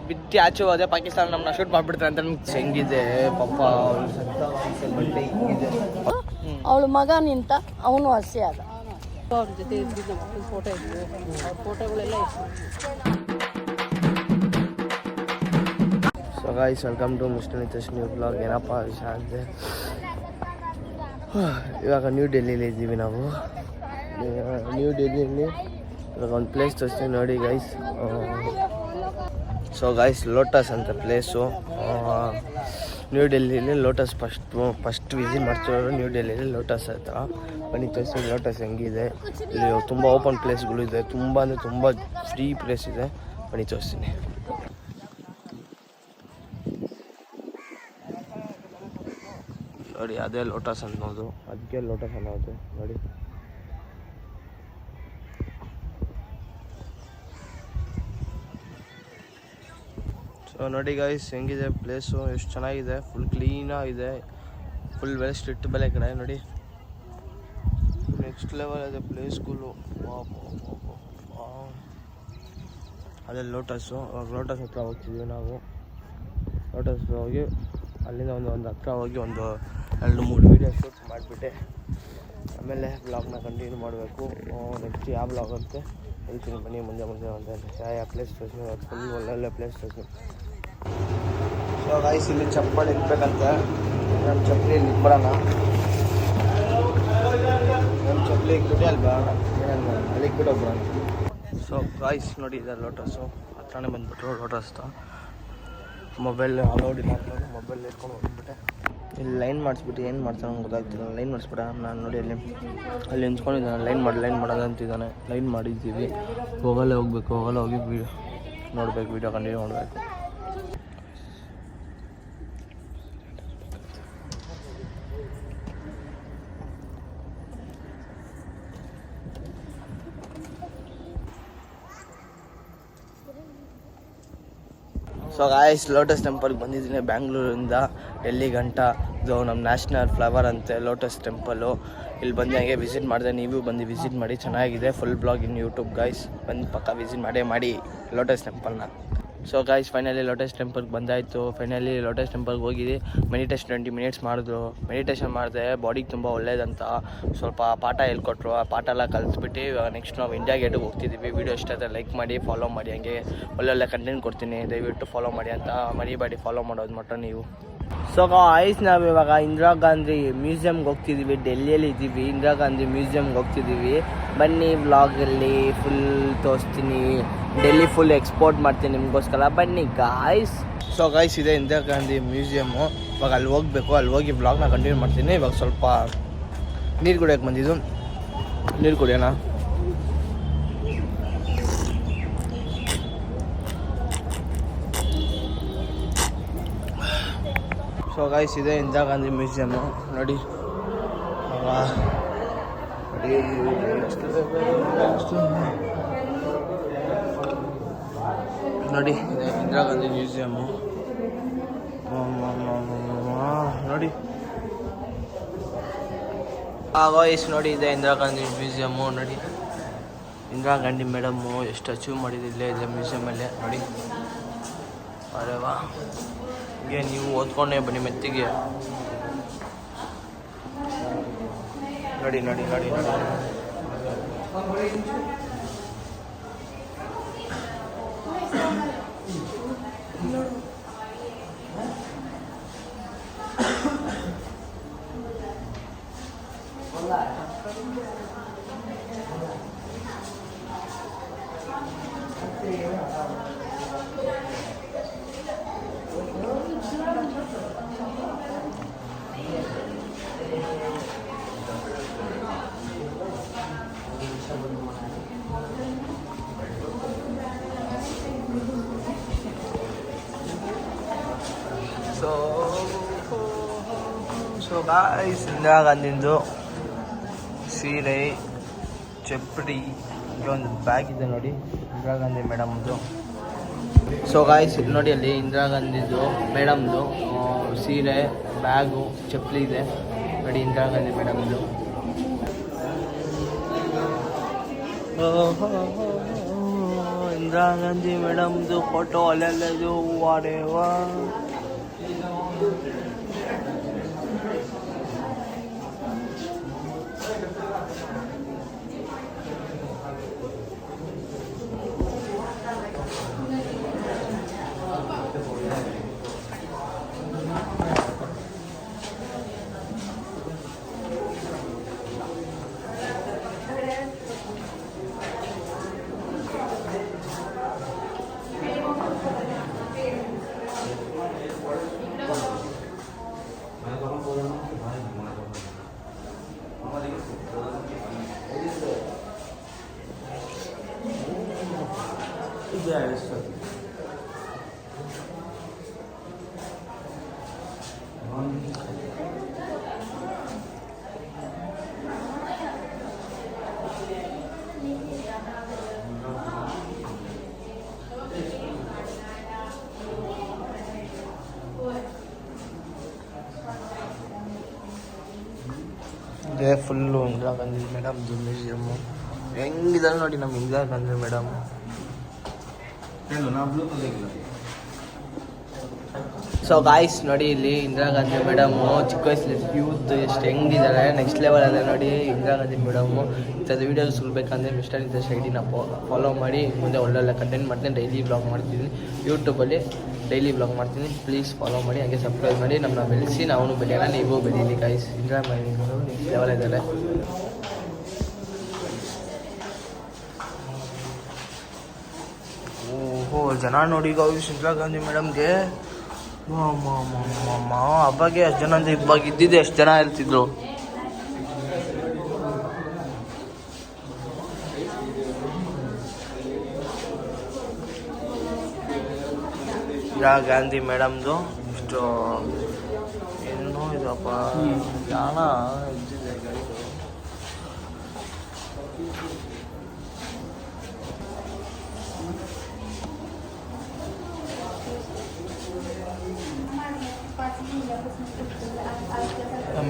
ಬಿಟ್ಟು ಆಚೆ ಹೋದೆ ಪಾಕಿಸ್ತಾನ ನಮ್ಮನ್ನ ಶೂಟ್ ಮಾಡ್ಬಿಡ್ತಾರೆ ಅಂತ ಹೆಂಗಿದೆ ಪಾಪ ಅವಳ ಮಗ ನಿಂತ ಅವನು ಹಸಿ ಆದ ಅವ್ರ ಜೊತೆ ಇದ್ದಿದ್ದ ಮಕ್ಕಳ ಫೋಟೋ ಇದ್ವು ಅವ್ರ ಫೋಟೋಗಳೆಲ್ಲ so guys welcome to mister Nitesh new blog. ಏನಪ್ಪ ವಿಷಯ ಅಂದರೆ ಇವಾಗ ನ್ಯೂ ಡೆಲ್ಲಿಲಿ ಇದ್ದೀವಿ ನಾವು. ನ್ಯೂ ಡೆಲ್ಲಿಯಲ್ಲಿ ಇವಾಗ ಒಂದು ಪ್ಲೇಸ್ ತೋರಿಸ್ತೀವಿ ನೋಡಿ ಗೈಸ್. ಸೊ ಗೈಸ್ ಲೋಟಸ್ ಅಂತ ಪ್ಲೇಸು ನ್ಯೂ ಡೆಲ್ಲಿಲಿ. ಲೋಟಸ್ ಫಸ್ಟ್ ವಿಸಿಟ್ ಮಾಡ್ತಿರೋರು ನ್ಯೂ ಡೆಲ್ಲಿಲಿ ಲೋಟಸ್ ಹತ್ರ. ಬನ್ನಿ ತೋರಿಸ್ತೀನಿ ಲೋಟಸ್ ಹೆಂಗಿದೆ. ಇಲ್ಲಿ ತುಂಬ ಓಪನ್ ಪ್ಲೇಸ್ಗಳು ಇದೆ, ತುಂಬ ಅಂದರೆ ತುಂಬ ಫ್ರೀ ಪ್ಲೇಸ್ ಇದೆ. ಬನ್ನಿ ತೋರಿಸ್ತೀನಿ. ನೋಡಿ ಅದೇ ಲೋಟಸ್ ಅನ್ನೋದು, ಅದಕ್ಕೆ ಲೋಟಸ್ ಅನ್ನೋದು ನೋಡಿ. ಸೊ ನೋಡಿ ಗೈಸ್ ಹೆಂಗಿದೆ ಪ್ಲೇಸು, ಎಷ್ಟು ಚೆನ್ನಾಗಿದೆ, ಫುಲ್ ಕ್ಲೀನಾಗಿದೆ, ಫುಲ್ ವೆಲ್ ಸ್ಟ್ರಿಕ್ಟ್ ಬೆಲೆ ಕಡೆ ನೋಡಿ. ನೆಕ್ಸ್ಟ್ ಲೆವೆಲ್ ಇದೆ ಪ್ಲೇಸ್ಗಳು. ಅದೇ ಲೋಟಸ್ಸು. ಲೋಟಸ್ ಹತ್ರ ಹೋಗ್ತಿದ್ವಿ ನಾವು. ಲೋಟಸ್ ಹೋಗಿ ಅಲ್ಲಿಂದ ಒಂದು ಹತ್ರ ಹೋಗಿ ಒಂದು 2-3 ವೀಡಿಯೋ ಶೂಟ್ ಮಾಡಿಬಿಟ್ಟೆ ಆಮೇಲೆ ಬ್ಲಾಗ್ನ ಕಂಟಿನ್ಯೂ ಮಾಡಬೇಕು. ನೆಕ್ಸ್ಟ್ ಯಾವ ಬ್ಲಾಗ್ ಅಂತೆ ಹೇಳ್ತೀನಿ ಬನ್ನಿ ಮುಂದೆ ಯಾವ ಪ್ಲೇಸ್ ತೋರಿಸ್ತೀನಿ. ಫುಲ್ ಒಳ್ಳೊಳ್ಳೆ ಪ್ಲೇಸ್ ತೋರಿಸ್ತೀನಿ. ಸೊ ಗೈಸ್ ಇಲ್ಲಿ ಚಪ್ಪಲಿ ಇಕ್ಬೇಕಂತೆ. ನಮ್ಮ ಚಪ್ಪಲಿ ಇಲ್ಲಿ ಇಕ್ಬಿಡೋಣ. ನಮ್ಮ ಚಪ್ಪಲಿ ಇಕ್ಬಿಟ್ಟು ಅಲ್ಲಿ ಬರೋಣ, ಅಲ್ಲಿ ಇಕ್ಬಿಟ್ಟು ಹೋಗ್ಬಿಡೋಣ. ಸೊ ಗೈಸ್ ನೋಡಿ ಇದೆ ಲೋಟಸ್ಸು, ಹತ್ರನೇ ಬಂದುಬಿಟ್ರು ಲೋಟಸ್ತ. ಮೊಬೈಲ್ ಅಲೌಡ್ ಇಲ್ಲ ಅಂತ ಮೊಬೈಲ್ ಇಟ್ಕೊಂಡು ಹೋಗ್ಬಿಟ್ಟೆ. ಇಲ್ಲಿ ಲೈನ್ ಮಾಡಿಸ್ಬಿಟ್ಟು ಏನು ಮಾಡ್ತಾನೆ ಗೊತ್ತಾಗ್ತಿಲ್ಲ. ಲೈನ್ ಮಾಡಿಸ್ಬಿಡ ನಾನು ನೋಡಿ ಅಲ್ಲಿ ನಿಂತ್ಕೊಂಡಿದ್ದಾನೆ. ಲೈನ್ ಮಾಡೋದು ಅಂತಿದ್ದಾನೆ. ಲೈನ್ ಮಾಡಿದ್ದೀವಿ. ಹೋಗಲ್ಲೇ ಹೋಗಿ ನೋಡ್ಬೇಕು, ವೀಡಿಯೋ ಕಂಟಿನ್ಯೂ ಮಾಡಬೇಕು. ಸೊ ಗಾಯ್ಸ್ ಲೋಟಸ್ ಟೆಂಪಲ್ಗೆ ಬಂದಿದ್ದೀನಿ ಬ್ಯಾಂಗ್ಳೂರಿಂದ ಡೆಲ್ಲಿ ಗಂಟ. ಇದು ನಮ್ಮ ನ್ಯಾಷನಲ್ ಫ್ಲವರ್ ಅಂತೆ ಲೋಟಸ್ ಟೆಂಪಲ್ಲು. ಇಲ್ಲಿ ಬಂದು ಹಾಗೆ ವಿಸಿಟ್ ಮಾಡಿದೆ, ನೀವು ಬಂದು ವಿಸಿಟ್ ಮಾಡಿ, ಚೆನ್ನಾಗಿದೆ. Full blog in YouTube guys, ಬಂದು ಪಕ್ಕ ವಿಸಿಟ್ ಮಾಡಿ ಲೋಟಸ್ ಟೆಂಪಲ್ನ. ಸೊ ಗಾಯ್ಸ್ ಫೈನಲಿ ಲೋಟಸ್ ಟೆಂಪಲ್ಗೆ ಬಂದಾಯಿತು. ಫೈನಲಿ ಲೋಟಸ್ ಟೆಂಪಲ್ಗೆ ಹೋಗಿದ್ವಿ. ಮೆಡಿಟೇಷನ್ 20 ಮಿನಿಟ್ಸ್ ಮಾಡಿದ್ರು. ಮೆಡಿಟೇಷನ್ ಮಾಡಿದೆ, ಬಾಡಿಗೆ ತುಂಬ ಒಳ್ಳೇದಂತ ಸ್ವಲ್ಪ ಪಾಠ ಹೇಳ್ಕೊಟ್ರು. ಆ ಪಾಠ ಎಲ್ಲ ಕಲಿಸ್ಬಿಟ್ಟು ಇವಾಗ ನೆಕ್ಸ್ಟ್ ನಾವು ಇಂಡಿಯಾ ಗೇಟಿಗೆ ಹೋಗ್ತಿದ್ದೀವಿ. ವೀಡಿಯೋ ಇಷ್ಟ ಆದರೆ ಲೈಕ್ ಮಾಡಿ, ಫಾಲೋ ಮಾಡಿ, ಹಂಗೆ ಒಳ್ಳೊಳ್ಳೆ ಕಂಟೆಂಟ್ ಕೊಡ್ತೀನಿ, ದಯವಿಟ್ಟು ಫಾಲೋ ಮಾಡಿ ಅಂತ ಮರಿಬೇಡಿ. ಫಾಲೋ ಮಾಡೋದು ಮಟ್ಟ ನೀವು. ಸೊ ಗಾಯ್ಸ್ ನಾವು ಇವಾಗ ಇಂದಿರಾ ಗಾಂಧಿ ಮ್ಯೂಸಿಯಮ್ಗೆ ಹೋಗ್ತಿದ್ದೀವಿ. ಡೆಲ್ಲಿಯಲ್ಲಿ ಇದ್ದೀವಿ, ಇಂದಿರಾ ಗಾಂಧಿ ಮ್ಯೂಸಿಯಮ್ಗೆ ಹೋಗ್ತಿದ್ದೀವಿ. ಬನ್ನಿ ವ್ಲಾಗಲ್ಲಿ ಫುಲ್ ತೋರಿಸ್ತೀನಿ. ಡೆಲ್ಲಿ ಫುಲ್ ಎಕ್ಸ್ಪೋರ್ಟ್ ಮಾಡ್ತೀನಿ ನಿಮಗೋಸ್ಕರ, ಬನ್ನಿ ಗಾಯ್ಸ್. ಸೊ ಗಾಯ್ಸ್ ಇದೆ ಇಂದಿರಾ ಗಾಂಧಿ ಮ್ಯೂಸಿಯಮ್ಮು. ಇವಾಗ ಅಲ್ಲಿ ಹೋಗಬೇಕು, ಅಲ್ಲಿ ಹೋಗಿ ವ್ಲಾಗ್ನ ಕಂಟಿನ್ಯೂ ಮಾಡ್ತೀನಿ. ಇವಾಗ ಸ್ವಲ್ಪ ನೀರು ಕುಡಿಯೋಕ್ಕೆ ಬಂದಿದ್ದು, ನೀರು ಕುಡಿಯೋಣ. ಸೊ ಗಾಯ್ಸ್ ಇದೆ ಇಂದಿರಾ ಗಾಂಧಿ ಮ್ಯೂಸಿಯಮ್ಮು ನೋಡಿ. ನೋಡಿ ಇದೆ ಇಂದಿರಾ ಗಾಂಧಿ ಮ್ಯೂಸಿಯಮ್ಮು ನೋಡಿ. ಗಾಯ್ಸ್ ನೋಡಿ ಇದೆ ಇಂದಿರಾ ಗಾಂಧಿ ಮ್ಯೂಸಿಯಮ್ಮು ನೋಡಿ. ಇಂದಿರಾ ಗಾಂಧಿ ಮೇಡಮ್ಮು ಎಷ್ಟು ಅಚೀವ್ ಮಾಡಿದಿಲ್ಲೇ ಇದೆ ಮ್ಯೂಸಿಯಮಲ್ಲೇ ನೋಡಿ. ಅರೆ ವಾ, ಹೀಗೆ ನೀವು ಓದ್ಕೊಂಡೇ ಬನ್ನಿ ಮೆತ್ತಿಗೆ ನೋಡಿ. ಸೊ ಗಾಯ್ಸ್ ಇಂದಿರಾ ಗಾಂಧಿಂದು ಸೀರೆ, ಚಪ್ಪಡಿ, ಒಂದು ಬ್ಯಾಗ್ ಇದೆ ನೋಡಿ ಇಂದಿರಾ ಗಾಂಧಿ ಮೇಡಮ್ದು. ಸೊ ಗಾಯ್ಸ್ ಇಲ್ಲಿ ನೋಡಿ, ಅಲ್ಲಿ ಇಂದಿರಾ ಗಾಂಧಿದು ಮೇಡಮ್ದು ಸೀರೆ, ಬ್ಯಾಗು, ಚಪ್ಪಲಿ ಇದೆ ನೋಡಿ ಇಂದಿರಾ ಗಾಂಧಿ ಮೇಡಮ್ದು. ಇಂದಿರಾ ಗಾಂಧಿ ಮೇಡಮ್ದು ಫೋಟೋ ಅಲ್ಲೆಲ್ಲದು ವಾರೇವಾ. ಇದೇ ಫುಲ್ಲು ಇಂದಿರಾ ಗಾಂಧಿ ಮೇಡಮ್ದು ಮ್ಯೂಸಿಯಮ್ಮು. ಹೆಂಗಿದ್ದಾರೆ ನೋಡಿ ನಮ್ಮ Indira Gandhi madam. So guys ನೋಡಿ ಇಲ್ಲಿ ಇಂದಿರಾ ಗಾಂಧಿ ಮೇಡಮು ಚಿಕ್ಕ ವಯಸ್ಸಲ್ಲಿ ಯೂತ್ ಎಷ್ಟು ಹೆಂಗಿದ್ದಾರೆ, ನೆಕ್ಸ್ಟ್ ಲೆವೆಲ್ ಅದೇ ನೋಡಿ ಇಂದಿರಾ ಗಾಂಧಿ ಮೇಡಮು. ಇಂಥದ್ದು ವೀಡಿಯೋಸ್ ಸಿಗಬೇಕಂದ್ರೆ ಮಿಸ್ಟರ್ ನಿತೇಶ್ ಐಡಿನ ಫಾಲೋ ಮಾಡಿ. ಮುಂದೆ ಒಳ್ಳೊಳ್ಳೆ ಕಂಟೆಂಟ್ ಮಾಡ್ತೀನಿ, ಡೈಲಿ ಬ್ಲಾಗ್ ಮಾಡ್ತಿದ್ದೀನಿ ಯೂಟ್ಯೂಬಲ್ಲಿ, ಡೈಲಿ ಬ್ಲಾಗ್ ಮಾಡ್ತೀನಿ. ಪ್ಲೀಸ್ ಫಾಲೋ ಮಾಡಿ, ಹಾಗೆ ಸಬ್ಸ್ಕ್ರೈಬ್ ಮಾಡಿ. ನಮ್ಮನ್ನ ಬೆಳೆಸಿ, ನಾವು ಬೆಳೆಯೋಣ, ನೀವು ಬೆಳೀಲಿ guys. Indira Gandhi next level ಇದ್ದಾರೆ. ಓಹೋ ಜನ ನೋಡಿ ಗಾಯ್ಸ್ ಇಂದಿರಾ ಗಾಂಧಿ ಮೇಡಮ್ಗೆ. ಹಬ್ಬಗೆ ಅಷ್ಟು ಜನ ಅಂದರೆ ಇವಾಗ ಇದ್ದಿದ್ದೆ ಎಷ್ಟು ಜನ ಇರ್ತಿದ್ರು. ಇಂದಿರಾ ಗಾಂಧಿ ಮೇಡಮ್ದು ಇಷ್ಟು ಏನೋ ಇದಪ್ಪ ಜನ ಇದ್ದಿದೆ ಗಾಯ್ಸ್.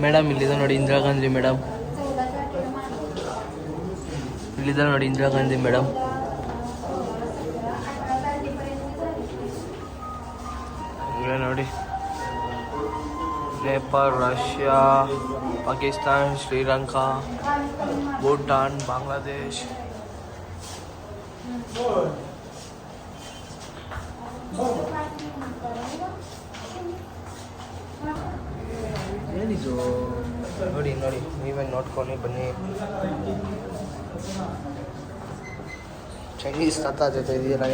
ಮೇಡಮ್ ಇಲ್ಲಿದೆ ನೋಡಿ ಇಂದಿರಾ ಗಾಂಧಿ ಮೇಡಮ್. ಇಲ್ಲಿದೆ ನೋಡಿ ಇಂದಿರಾ ಗಾಂಧಿ ಮೇಡಮ್. ಇಲ್ಲೇ ನೋಡಿ ನೇಪಾಳ, ರಷ್ಯಾ, ಪಾಕಿಸ್ತಾನ್, ಶ್ರೀಲಂಕಾ, ಭೂಟಾನ್, ಬಾಂಗ್ಲಾದೇಶ್. ಏನಿದು ನೋಡಿ ನೋಡಿ, ನೀವೇ ನೋಡ್ಕೊಂಡು ಬನ್ನಿ. ಚೈನೀಸ್ ತಾತ ಜೊತೆ ಇದೆಯಲ್ಲ.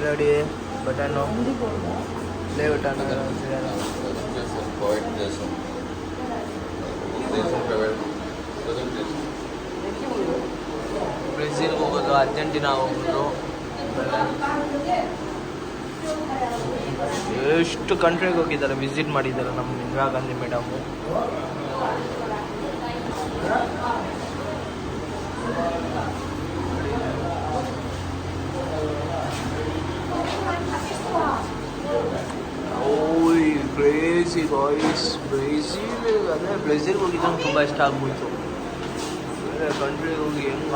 ನೋಡಿ ಬಟನ್ನು ಪ್ಲೇ ಬಟನ್. ಬ್ರೆಜಿಲ್ಗೆ ಹೋಗೋದು, ಅರ್ಜೆಂಟೀನಾ ಹೋಗೋದು, ಎಷ್ಟು ಕಂಟ್ರಿಗೆ ಹೋಗಿದ್ದಾರೆ, ವಿಸಿಟ್ ಮಾಡಿದ್ದಾರೆ ನಮ್ಮ Indira Gandhi madam. Crazy guys, Brazil ಅದೇ ಬ್ರೆಜಿಲ್ಗೆ ಹೋಗಿದ್ದಂಗೆ ತುಂಬ ಇಷ್ಟ ಆಗ್ಬಿಡ್ತು. ಬೇರೆ ಕಂಟ್ರಿಗೆ ಹೋಗಿ ಹೆಂಗ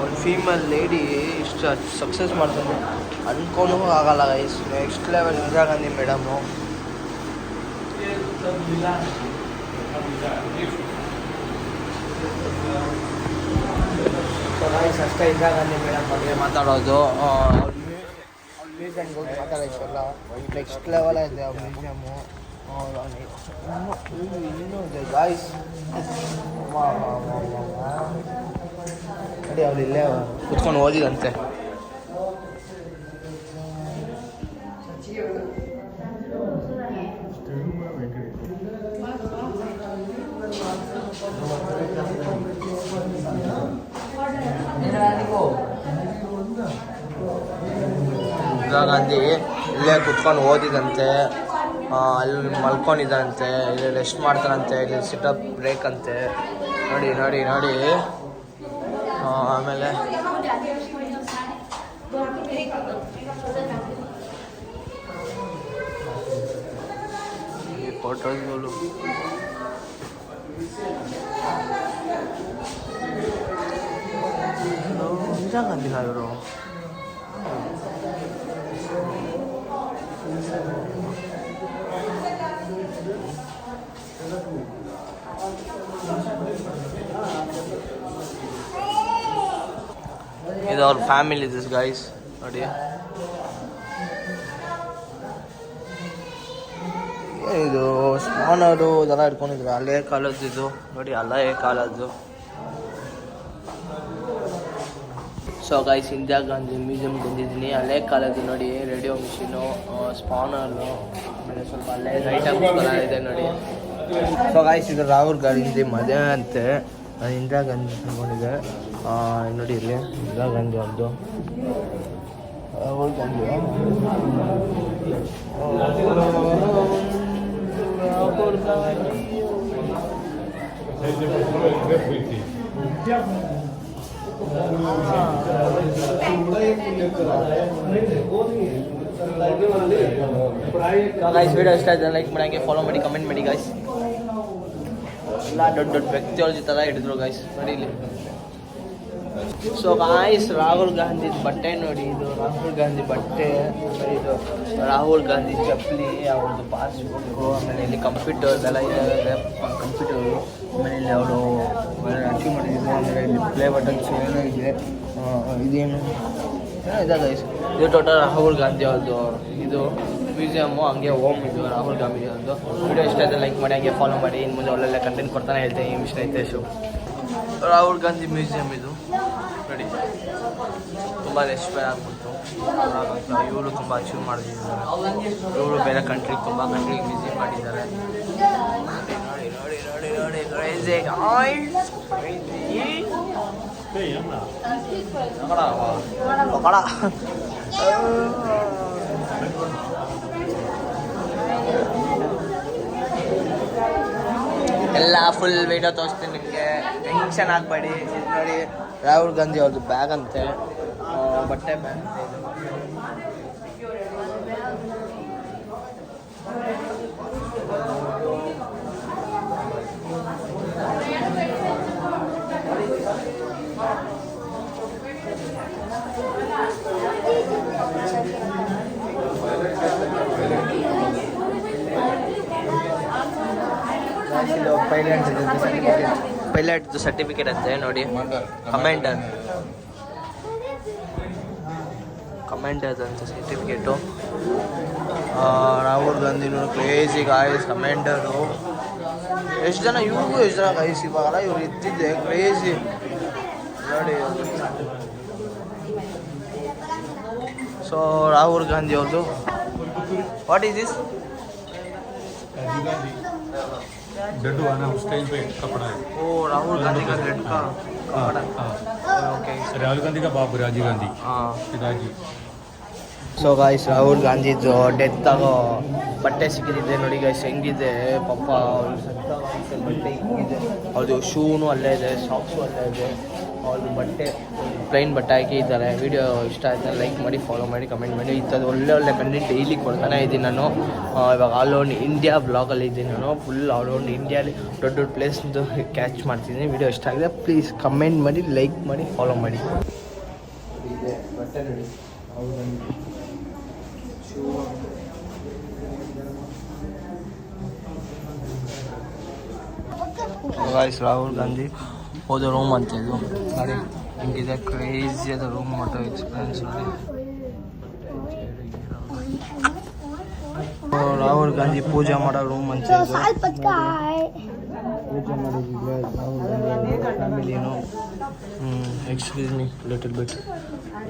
ಒಂದು ಫೀಮೇಲ್ ಲೇಡಿ ಇಷ್ಟು ಸಕ್ಸಸ್ ಮಾಡ್ತಾನೆ ಅಂದ್ಕೊಂಡು ಆಗಲ್ಲ guys. Next level Indira Gandhi madam. So guys ಅಷ್ಟೇ ಇಂದಿರಾ ಗಾಂಧಿ ಮೇಡಮ್ ಬಗ್ಗೆ ಮಾತಾಡೋದು. ಮ್ಯೂಸಿಯಮ್ಗೆ ಹೋಗಿ ಮಾತಾಡೋಷ್ಟಲ್ಲ ನೆಕ್ಸ್ಟ್ ಲೆವೆಲ್ ಇದೆ ಆ ಮ್ಯೂಸಿಯಮ್ಮು. ಇನ್ನೂ ಇದೆ ಗಾಯ್ಸ್. ನೋಡಿ ಅವ್ರು ಇಲ್ಲೇ ಕುತ್ಕೊಂಡು ಓದಿದಂತೆ. ಇಂದಿರಾ ಗಾಂಧಿ ಇಲ್ಲೇ ಕುತ್ಕೊಂಡು ಓದಿದಂತೆ. ಅಲ್ಲಿ ಮಲ್ಕೊಂಡಿದ್ದಾನಂತೆ, ಇಲ್ಲಿ ರೆಸ್ಟ್ ಮಾಡ್ತಾನಂತೆ, ಇಲ್ಲಿ ಸಿಟಪ್ ಬ್ರೇಕ್ ಅಂತೆ. ನೋಡಿ ನೋಡಿ ನೋಡಿ. ಆಮೇಲೆ ಈ ಫೋಟೋಸ್ಗಳು ಇಂದಿರಾ ಗಾಂಧಿನ ಇವರು. ಇದು ಅವ್ರ ಫ್ಯಾಮಿಲಿ ದಿಸ್ ಗೈಸ್ ನೋಡಿ. ಇದು ಸ್ಮಾನರು ಇದೆಲ್ಲ ಇಟ್ಕೊಂಡಿದ್ರು ಹಳೆ ಕಾಲದ್ದು. ಇದು ನೋಡಿ ಹಳೆ ಕಾಲದ್ದು. So guys, Indira Gandhi museum ಬಂದಿದ್ದೀನಿ. ಹಳೆ ಕಾಲದ್ದು ನೋಡಿ, ರೇಡಿಯೋ ಮಿಷಿನು, ಸ್ಪಾನರು, ಆಮೇಲೆ ಸ್ವಲ್ಪ ಹಳೆ ಐಟಮ್ಸ್ ಇದೆ ನೋಡಿ. ಸೊ ಗೈಸ್, ಇದು ರಾಹುಲ್ ಗಾಂಧಿ ಮದುವೆ ಅಂತೆ. ಇಂದಿರಾ ಗಾಂಧಿ ತಗೊಂಡಿದೆ ನೋಡಿ. ಇಲ್ಲಿ ಇಂದಿರಾ ಗಾಂಧಿ ಅವ್ರದ್ದು, ರಾಹುಲ್ ಗಾಂಧಿ ಗೈಸ್, ವಿಡಿಯೋ ಇಷ್ಟ ಆಯ್ತು ಲೈಕ್ ಮಾಡಿ, ಫಾಲೋ ಮಾಡಿ, ಕಮೆಂಟ್ ಮಾಡಿ ಗೈಸ್. ಎಲ್ಲ ದೊಡ್ಡ ದೊಡ್ಡ ವ್ಯಕ್ತಿಗಳ ಜೊತೆ ಹಿಡಿದ್ರು ಗೈಸ್ ನೋಡಿ ಇಲ್ಲಿ. ಸೊ ಗಾಯ್ಸ್, ರಾಹುಲ್ ಗಾಂಧಿ ಬಟ್ಟೆ ನೋಡಿ. ಇದು ರಾಹುಲ್ ಗಾಂಧಿ ಬಟ್ಟೆ, ಇದು ರಾಹುಲ್ ಗಾಂಧಿ ಚಪ್ಪಲಿ, ಅವ್ರದ್ದು ಪಾಸ್ಬುಕ್ಕು, ಆಮೇಲೆ ಇಲ್ಲಿ ಕಂಪ್ಯೂಟರ್ ಎಲ್ಲ ಇದೆ. ಕಂಪ್ಯೂಟರು, ಆಮೇಲೆ ಇಲ್ಲಿ ಅವರು ಅಚೀವ್ ಮಾಡಿದ್ರು. ಆಮೇಲೆ ಇಲ್ಲಿ ಪ್ಲೇ ಬಟನ್ಸ್ ಏನೋ ಇದೆ. ಇದೇನು ಇದೆ ಗೈಸ್. ಇದು ಟೋಟಲ್ ರಾಹುಲ್ ಗಾಂಧಿ ಅವ್ರದ್ದು ಇದು ಮ್ಯೂಸಿಯಮ್ಮು, ಹಂಗೆ ಹೋಮ್ ಇದು ರಾಹುಲ್ ಗಾಂಧಿ ಅವ್ರದ್ದು. ವಿಡಿಯೋ ಇಷ್ಟ ಆಯ್ತು ಲೈಕ್ ಮಾಡಿ, ಹಂಗೆ ಫಾಲೋ ಮಾಡಿ. ಇನ್ನು ಮುಂದೆ ಒಳ್ಳೊಳ್ಳೆ ಕಂಟೆಂಟ್ ಕೊಡ್ತಾನೆ ಹೇಳ್ತೀನಿ. ಈ ಮಿಷನ್ ಐತೆ ಶೋ ರಾಹುಲ್ ಗಾಂಧಿ ಮ್ಯೂಸಿಯಮ್ ಇದು ನೋಡಿ. ತುಂಬ ರೆಸ್ಪೈರ್ ಆಗ್ಬಿಟ್ಟು ಇವರು ತುಂಬ ಅಚೀವ್ ಮಾಡಿದ್ದಾರೆ. ಇವರು ಬೇರೆ ಕಂಟ್ರಿಗೆ ತುಂಬ ಕಂಟ್ರಿಗೆ ವಿಸಿಟ್ ಮಾಡಿದ್ದಾರೆ. ನೋಡಿ ನೋಡಿ ನೋಡಿ ನೋಡಿ ಕ್ರೇಜಿ ಗಾಯ್ಸ್, ಎಲ್ಲ ಫುಲ್ ವೀಡಿಯೋ ತೋರಿಸ್ತೀನಿ ನಿಮಗೆ, ಟೆನ್ಷನ್ ಆಗಬೇಡಿ. ನೋಡಿ, ರಾಹುಲ್ ಗಾಂಧಿ ಅವ್ರದ್ದು ಬ್ಯಾಗ್ ಅಂತೆ, ಬಟ್ಟೆ ಬ್ಯಾಗ್ ಅಂತೆ ಇದು. ಪೈಲಟ್ ಸರ್ಟಿಫಿಕೇಟ್ ಅಂತೆ ನೋಡಿ. ಕಮಾಂಡರ್ ಅಂತ ಸರ್ಟಿಫಿಕೇಟು. ರಾಹುಲ್ ಗಾಂಧಿನೂ ಕ್ರೇಜಿ ಗಾಯ್ಸ್, ಕಮಾಂಡರು. ಎಷ್ಟು ಜನ ಇವ್ರಿಗೂ, ಎಷ್ಟು ಜನ ಗಾಯ್ಸ್ ಇವಾಗಲ್ಲ ಇವ್ರು ಇದ್ದಿದ್ದೆ ಕ್ರೇಜಿ ನೋಡಿ. ಸೊ ರಾಹುಲ್ ಗಾಂಧಿ ಅವ್ರದ್ದು ವಾಟ್ ಈಸ್ ದಿಸ್? डड्डू आना उस टाइम पे कपड़ा है। ओ राहुल गांधी का रेड का कपड़ा। ओके, राहुल गांधी का बाप राजीव गांधी, हाँ पिताजी। ಸೊ ಗಾಯ್ಸ್, ರಾಹುಲ್ ಗಾಂಧಿದು ಡೆತ್ ಆಗೋ ಬಟ್ಟೆ ಸಿಕ್ಕಿದೆ ನೋಡಿ ಗೈಸ್. ಹೆಂಗಿದೆ ಪಾಪ, ಅವ್ರು ಸತ್ತಾಗ ಬಟ್ಟೆ ಹಿಂಗಿದೆ. ಅವ್ರದ್ದು ಶೂನು ಅಲ್ಲೇ ಇದೆ, ಸಾಕ್ಸು ಅಲ್ಲೇ ಇದೆ. ಅವ್ರದ್ದು ಬಟ್ಟೆ ಪ್ಲೈನ್ ಬಟ್ಟೆ ಹಾಕಿದ್ದಾರೆ. ವಿಡಿಯೋ ಇಷ್ಟ ಆಯ್ತು ಲೈಕ್ ಮಾಡಿ, ಫಾಲೋ ಮಾಡಿ, ಕಮೆಂಟ್ ಮಾಡಿ. ಇಂಥದ್ದು ಒಳ್ಳೆ ಒಳ್ಳೆ ಕಂಟೆಂಟ್ ಡೈಲಿ ಕೊಡ್ತಾನೆ ಇದ್ದೀನಿ ನಾನು. ಇವಾಗ ಆಲ್ ಓವರ್ ಇಂಡಿಯಾ ಬ್ಲಾಗಲ್ಲಿ ಇದ್ದೀನಿ ನಾನು. ಫುಲ್ ಆಲ್ ಓವರ್ ಇಂಡಿಯಾಲಿ ದೊಡ್ಡ ದೊಡ್ಡ ಪ್ಲೇಸ್ದು ಕ್ಯಾಚ್ ಮಾಡ್ತಿದ್ದೀನಿ. ವಿಡಿಯೋ ಇಷ್ಟ ಆಗಿದೆ ಪ್ಲೀಸ್ ಕಮೆಂಟ್ ಮಾಡಿ, ಲೈಕ್ ಮಾಡಿ, ಫಾಲೋ ಮಾಡಿ. ಇದೆ ಬಟ್ಟೆ ನೋಡಿ, ಗಾಯ್ಸ್, ರಾಹುಲ್ ಗಾಂಧಿ ಹೋದ ರೂಮ್ ಅಂತ ಇದು ನೋಡಿ. ಹಿಂಗಿದೆ ಕ್ರೇಜಿ ಅದು ರೂಮ್ ಮತ್ತು ಎಕ್ಸ್ಪೀರಿಯನ್ಸ್ ನೋಡಿ. ರಾಹುಲ್ ಗಾಂಧಿ ಪೂಜೆ ಮಾಡೋ ರೂಮ್ ಅಂತ ಪೂಜೆ ಮಾಡೋದಿಲ್ಲ ರಾಹುಲ್ ಗಾಂಧಿ ಫ್ಯಾಮಿಲಿನು. Excuse me little bit.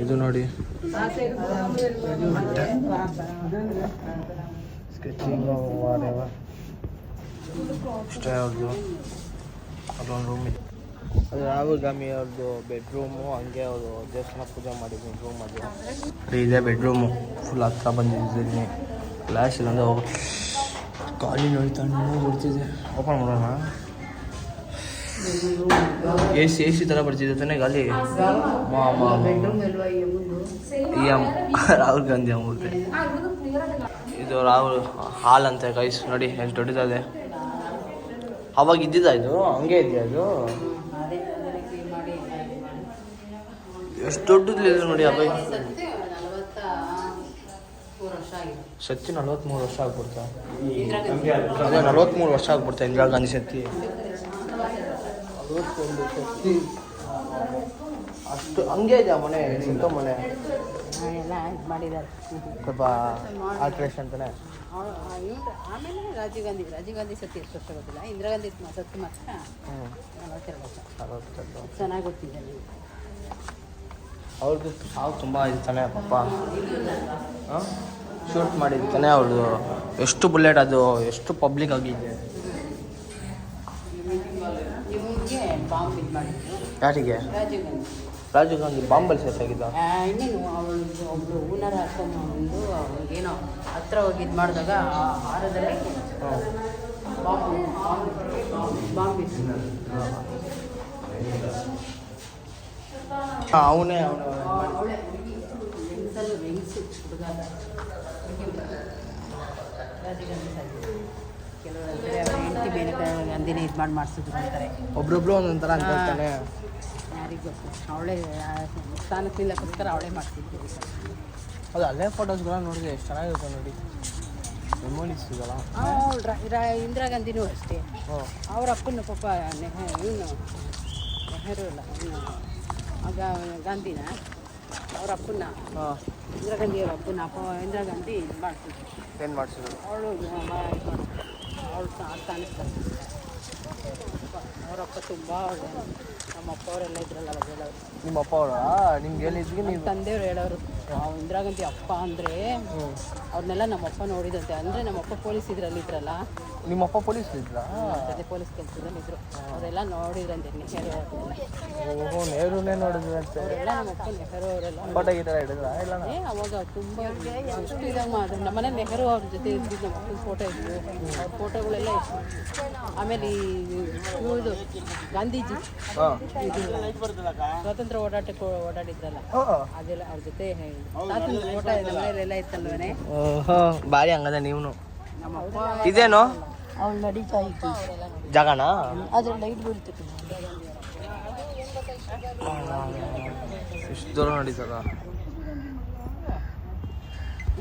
ಇದು ನೋಡಿ ಸ್ಕೆಚಿಂಗ್ ಇಷ್ಟೇ ಅವ್ರದ್ದು. ಅದೊಂದು ರೂಮ್ ಇದೆ, ಅದು ರಾಹುಲ್ ಗಾಂಧಿ ಅವ್ರದ್ದು ಬೆಡ್ರೂಮು. ಹಂಗೆ ಅವರು ದೇವಸ್ಥಾನ ಪೂಜೆ ಮಾಡಿದ್ದೀನಿ ರೂಮ್. ಅದು ಇದೆ ಬೆಡ್ರೂಮು. ಫುಲ್ ಹತ್ರ ಬಂದಿದ್ದೀನಿ, ಗ್ಲಾಸ್ ಇಲ್ಲಂದ್ರೆ ಹೋಗುತ್ತೆ. ಗಾಳಿ ನೋಡಿ ತಣ್ಣಗೆ ಬರ್ತಿದೆ. ಓಪನ್ ಮಾಡೋಣ. ಎ ಸಿ ಥರ ಬರ್ತಿದೆ ತಾನೇ ಗಾಳಿ. ರಾಹುಲ್ ಗಾಂಧಿ ಅಮೂರ್ತಿ ಇದು ರಾಹುಲ್ ಹಾಲ್ ಅಂತ ಗೈಸ್ ನೋಡಿ ಎಷ್ಟು ದೊಡ್ಡದಿದೆ. ಅವಾಗ ಇದ್ದಿದ್ದ ಇದು ಹಂಗೆ ಇದೆಯಾ ಅದು ಎಷ್ಟು ದೊಡ್ಡದಿಲ್ಲ ನೋಡಿ. ಅವಾಗ ಸತ್ತಿ 43 ವರ್ಷ ಆಗ್ಬಿಡ್ತಾ. ಅದೇ 43 ವರ್ಷ ಆಗ್ಬಿಡ್ತಾ ಇಂದಿರಾ ಗಾಂಧಿ ಸತ್ತಿ. 41 ಸತ್ತಿ ಅಷ್ಟು ಹಂಗೆ ಇದೆಯಾ ಮನೆ ಸಿಂಕ ಮನೆ ಎಲ್ಲ ಇದು ಮಾಡಿದ್ದಾರೆ. ಸ್ವಲ್ಪ ಆಲ್ಟ್ರೇಷನ್ ಅಂತಾನೆ. ಆಮೇಲೆ ರಾಜೀವ್ ಗಾಂಧಿ ಸತ್ತಿ ಎಷ್ಟು ವರ್ಷ ಗೊತ್ತಿಲ್ಲ. ಇಂದಿರಾ ಗಾಂಧಿ ಸತ್ತಿ ಮಾತ್ರ 42 ವರ್ಷ. ಚೆನ್ನಾಗಿ ಗೊತ್ತಿದೆ ನೀವು. ಅವ್ರದ್ದು ಸಾವು ತುಂಬ ಇರ್ತಾನೆ ಪಾಪ. ಶೂಟ್ ಮಾಡಿರ್ತಾನೆ ಅವ್ರದ್ದು. ಎಷ್ಟು ಬುಲೆಟ್ ಅದು ಎಷ್ಟು ಪಬ್ಲಿಕ್ ಆಗಿದೆ. ಇವನಿಗೆ ಬಾಂಬ್ ಇದು ಮಾಡಿದ್ರು ಯಾರಿಗೆ? ರಾಜೀವ್ ಗಾಂಧಿ ಬಾಂಬಲ್ಲಿ ಸೆಟ್ ಆಗಿದ್ದ. ಇನ್ನೇನು ಒಬ್ಳು ಓನರ್ ಹಾಕೊಂಬಂದು ಅವ್ರಿಗೇನೋ ಹತ್ರ ಹೋಗಿ ಇದು ಮಾಡಿದಾಗ ಆ ಹಾರದಲ್ಲಿ ಬಾಂಬ್ ಇತ್ತು. ಅವನೇ ಅವಳೆ ಹೆಂಗಸು ಹುಡುಗ ಕೆಲವರಂದರೆ ಅವ್ರ ಹೆಂಡತಿ ಮೇನಕಾ ಗಾಂಧಿನೇ ಇದು ಮಾಡಿಸಿದ್ರು ಅಂತಾರೆ. ಒಬ್ರೊಬ್ರು ಒಂದೊಂಥರ ಅಂತಾನೆ. ಯಾರಿಗೆ ಗೊತ್ತು. ಅವಳೇ ಸ್ಥಾನಕ್ಕೆ ನಿಲ್ಲಕ್ಕೋಸ್ಕರ ಅವಳೇ ಮಾಡ್ತಿದ್ವಿ. ಅದು ಅಲ್ಲೇ ಫೋಟೋಸ್ಗಳ ನೋಡಿದ್ರೆ ಎಷ್ಟು ಚೆನ್ನಾಗಿರುತ್ತೆ ನೋಡಿ. ಮೆಮೊರೀಸ್ ಸಿಗಲ್ಲ. ಇಂದಿರಾ ಗಾಂಧಿನೂ ಅಷ್ಟೇ. ಅವ್ರ ಅಪ್ಪನ ಪಾಪ ಇವನು ನೆಹರು ಇಲ್ಲ ಆಗ ಗಾಂಧಿನ ಅವ್ರ ಅಪ್ಪನ ಇಂದಿರಾ ಗಾಂಧಿ ಅವ್ರ ಅಪ್ಪನ ಇಂದಿರಾ ಗಾಂಧಿ ಇದು ಮಾಡ್ತಿದ್ರು. ಏನು ಮಾಡಿಸಿದ್ರು? ಅವಳು ಅವಳು ಸ್ಥಾನಿಸ್ತಾರೆ. ಅವರಪ್ಪ ತುಂಬ ಒಳ್ಳೆ. ನಮ್ಮಪ್ಪ ಅವರೆಲ್ಲ ಇದ್ರಲ್ಲ ಅವಾಗ ಹೇಳೋರು. ನಿಮ್ಮ ಅಪ್ಪ ಅವರ ನಿಮ್ಗೆ ಹೇಳಿದ್ವಿ ನೀವು ತಂದೆಯವ್ರು ಹೇಳೋರು ಇಂದಿರಾ ಗಾಂಧಿ ಅಪ್ಪ ಅಂದರೆ ಅವ್ರನ್ನೆಲ್ಲ ನಮ್ಮಪ್ಪ ನೋಡಿದಂತೆ. ಅಂದರೆ ನಮ್ಮಪ್ಪ ಪೊಲೀಸ್ ಇದ್ರಲ್ಲ. ನಿಮ್ಮಪ್ಪ ಪೊಲೀಸ್ ಇದ್ರಾ? ಅದೇ ಪೊಲೀಸ್ ಕೆಲಸದಲ್ಲಿ ಇದ್ರು. ಅವರೆಲ್ಲ ನೋಡಿದ್ರಂತೆ ನೆಹರು ಅವ್ರನ್ನೆಲ್ಲ. ಓಹೋ ನೆಹರುನೇ ನೋಡಿದ್ರಂತೆ. ಅವರೆಲ್ಲ ನಮ್ಮಪ್ಪ ನೆಹರು ಅವರೆಲ್ಲ ಫೋಟೋ ಈ ಥರ ಹಿಡಿದ್ರ ಇಲ್ಲ? ಅವಾಗ ತುಂಬ ಎಷ್ಟು ಇದಾಗ ಮಾಡಿದ್ರು. ನಮ್ಮನೆ ನೆಹರು ಅವ್ರ ಜೊತೆ ಇದ್ದಿದ್ದು ನಮ್ಮಪ್ಪನ ಫೋಟೋ ಇದ್ವು. ಅವ್ರ ಫೋಟೋಗಳೆಲ್ಲ ಇತ್ತು. ಆಮೇಲೆ ಇವ್ರದ್ದು ಗಾಂಧೀಜಿ ಇದು ಸ್ವಾತಂತ್ರ್ಯ ಓಡಾಟಕ್ಕೆ ಓಡಾಡಿದ್ರಲ್ಲ ಅದೆಲ್ಲ ಅವ್ರ ಜೊತೆ ಸ್ವಾತಂತ್ರ್ಯ ಫೋಟೋ ನಮ್ಮನೆಯಲ್ಲೆಲ್ಲ ಇತ್ತಲ್ವೇ. ಓಹೋ ಭಾರಿ ಹಂಗದ ನೀವು. ನಮ್ಮಪ್ಪ ಇದೇನು ಅವಳು ನಡೀತಾ ಇತ್ತು ಜಾಗನಾ? ಅದ್ರ ಲೈಟ್ ಬೀಳ್ತಿತ್ತು. ಎಷ್ಟು ದೂರ ನಡೀತದ?